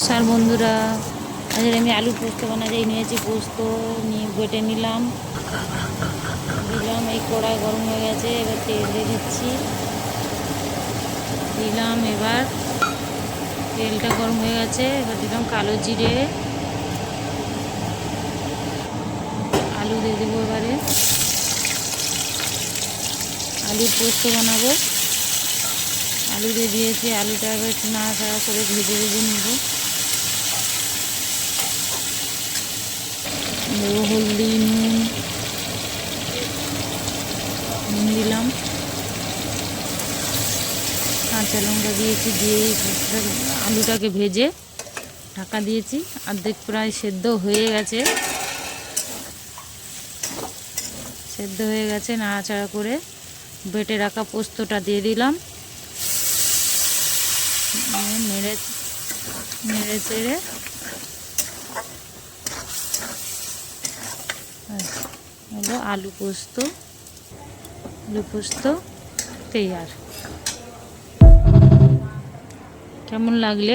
Sir বন্ধুরা, আজকে আমি আলু পোস্ত বানাতে নিয়েছি। পোস্ত নিয়ে বেটে নিলাম, দিলাম। এই কড়াই গরম হয়ে গেছে, এবার তেল দিয়ে দিচ্ছি। দিলাম, এবার তেলটা গরম হয়ে গেছে, এবার দিলাম কালো জিরে। আলু দিয়ে দেবো এবারে। আলুর পোস্ত বানাবো। আলু দিয়ে দিয়েছি, আলুটা এবার একটু নাড়াচাড়া করে ভেজে ভেজে নেব। দেবো হলদি, নুন দিলাম, কাঁচা লঙ্কা দিয়েছি, দিয়ে আলুটাকে ভেজে ঢাকা দিয়েছি। অর্ধেক প্রায় সেদ্ধ হয়ে গেছে, নাড়াচাড়া করে বেটে রাখা পোস্তটা দিয়ে দিলাম। নেড়ে চেড়ে হলো আলু পোস্ত তৈয়ার। কেমন লাগলে